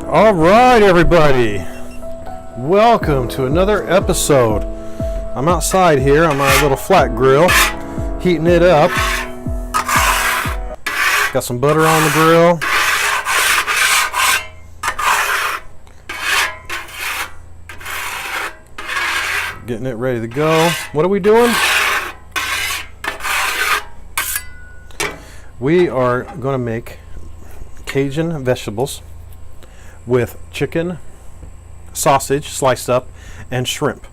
All right, everybody. Welcome to another episode. I'm outside here on my little flat grill, heating it up. Got some butter on the grill. Getting it ready to go. What are we doing? We are going to make Cajun vegetables with chicken, sausage sliced up, and shrimp.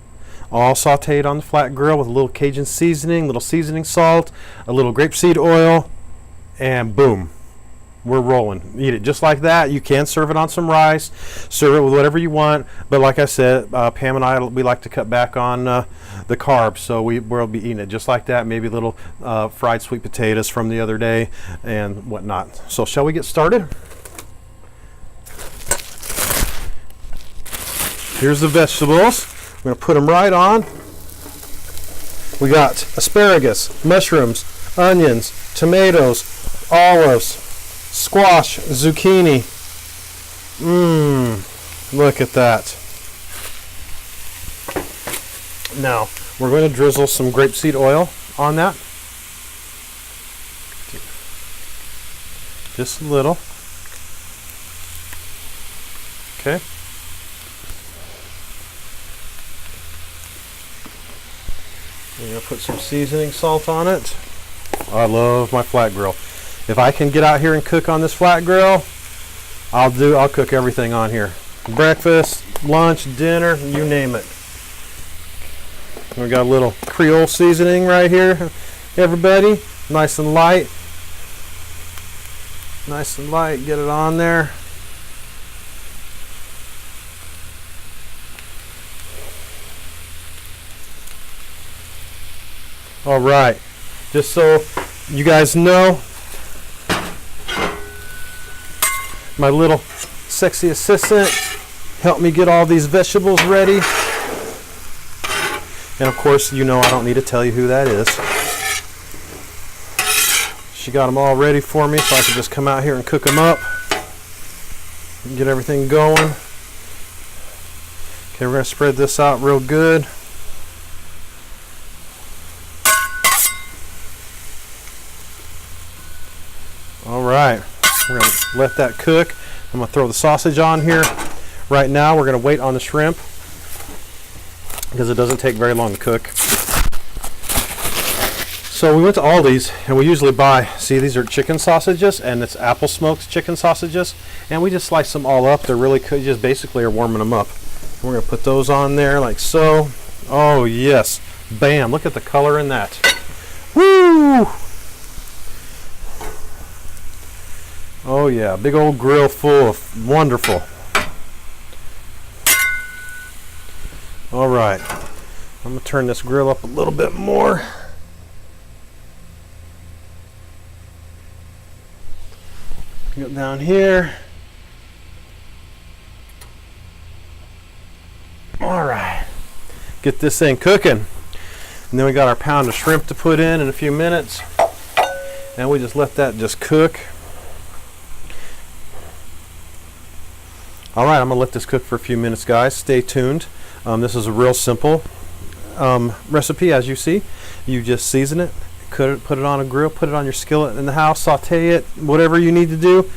All sauteed on the flat grill with a little Cajun seasoning, little seasoning salt, a little grapeseed oil, and boom, we're rolling. Eat it just like that. You can serve it on some rice, serve it with whatever you want, but like I said, Pam and I, we like to cut back on the carbs, so we'll be eating it just like that. Maybe little fried sweet potatoes from the other day and whatnot. So shall we get started? Here's the vegetables. I'm going to put them right on. We got asparagus, mushrooms, onions, tomatoes, olives, squash, zucchini. Look at that. Now, we're going to drizzle some grapeseed oil on that. Just a little. Okay. We're going to put some seasoning salt on it. I love my flat grill. If I can get out here and cook on this flat grill, I'll cook everything on here. Breakfast, lunch, dinner, you name it. We got a little Creole seasoning right here, everybody. Nice and light. Nice and light, get it on there. All right, just so you guys know, my little sexy assistant helped me get all these vegetables ready. And of course, you know I don't need to tell you who that is. She got them all ready for me so I could just come out here and cook them up and get everything going. Okay, we're going to spread this out real good. Alright, we're going to let that cook. I'm going to throw the sausage on here. Right now we're going to wait on the shrimp because it doesn't take very long to cook. So we went to Aldi's and we usually buy, see, these are chicken sausages and it's apple smoked chicken sausages, and we just slice them all up. They're really good, just basically are warming them up. We're going to put those on there like so. Oh yes, bam, look at the color in that. Woo! Oh yeah, big old grill full of wonderful. All right, I'm gonna turn this grill up a little bit more. Go down here. All right, get this thing cooking. And then we got our pound of shrimp to put in a few minutes. And we just let that just cook. All right, I'm going to let this cook for a few minutes, guys. Stay tuned. This is a real simple recipe, as you see. You just season it, put it on a grill, put it on your skillet in the house, saute it, whatever you need to do,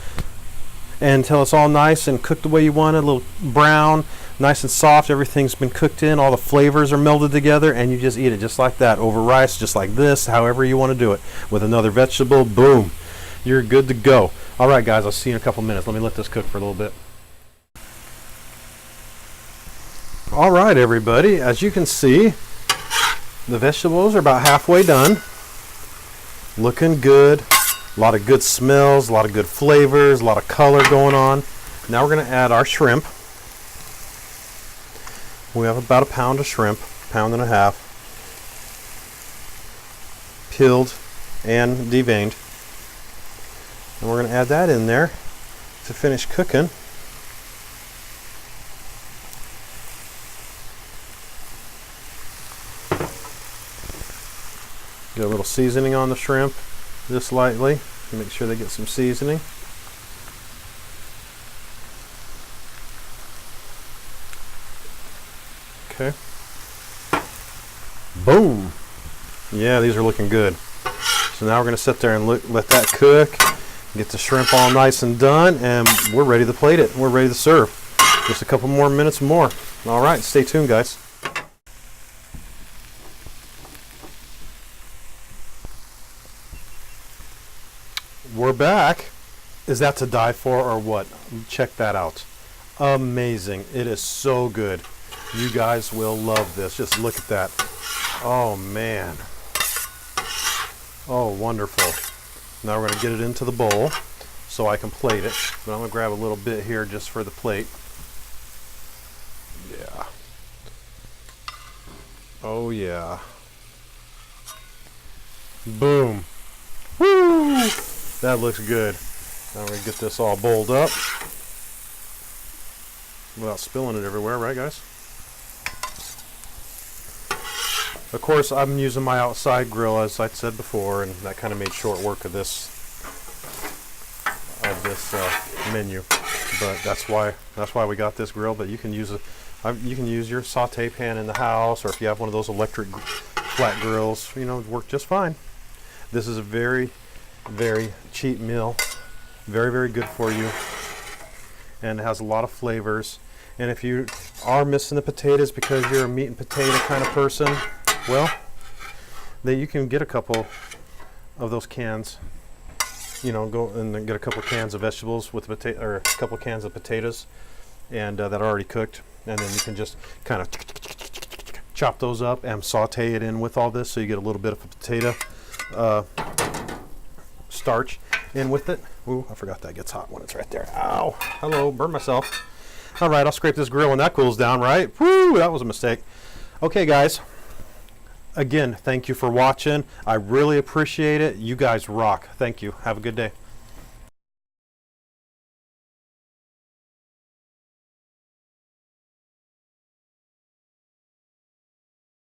until it's all nice and cooked the way you want it, a little brown, nice and soft. Everything's been cooked in, all the flavors are melded together, and you just eat it just like that, over rice, just like this, however you want to do it. With another vegetable, boom, you're good to go. All right, guys, I'll see you in a couple minutes. Let me let this cook for a little bit. All right, everybody, as you can see, the vegetables are about halfway done. Looking good. A lot of good smells, a lot of good flavors, a lot of color going on. Now we're going to add our shrimp. We have about a pound of shrimp, pound and a half, peeled and deveined. And we're going to add that in there to finish cooking. Get a little seasoning on the shrimp, just lightly, to make sure they get some seasoning. Okay. Boom. Yeah, these are looking good. So now we're going to sit there and let that cook, get the shrimp all nice and done, and we're ready to plate it. We're ready to serve. Just a couple more minutes more. All right, stay tuned, guys. We're back. Is that to die for or what? Check that out. Amazing. It is so good. You guys will love this. Just look at that. Oh, man. Oh, wonderful. Now we're going to get it into the bowl so I can plate it. But I'm going to grab a little bit here just for the plate. Yeah. Oh, yeah. Boom. Woo! That looks good. Now we're going to get this all bowled up without spilling it everywhere, right, guys? Of course, I'm using my outside grill, as I said before, and that kind of made short work of this menu. But that's why we got this grill. But you can use your saute pan in the house, or if you have one of those electric flat grills, you know, work just fine. This is a very, very cheap meal. Very, very good for you, and it has a lot of flavors. And if you are missing the potatoes because you're a meat and potato kind of person, well, then you can get a couple of those cans. You know, go and then get a couple cans of vegetables with potato, or a couple cans of potatoes, and that are already cooked. And then you can just kind of chop those up and saute it in with all this, so you get a little bit of a potato starch in with it. Ooh, I forgot that gets hot when it's right there. Ow! Hello, burned myself. All right, I'll scrape this grill when that cools down, right? Woo! That was a mistake. Okay, guys. Again, thank you for watching. I really appreciate it. You guys rock. Thank you. Have a good day.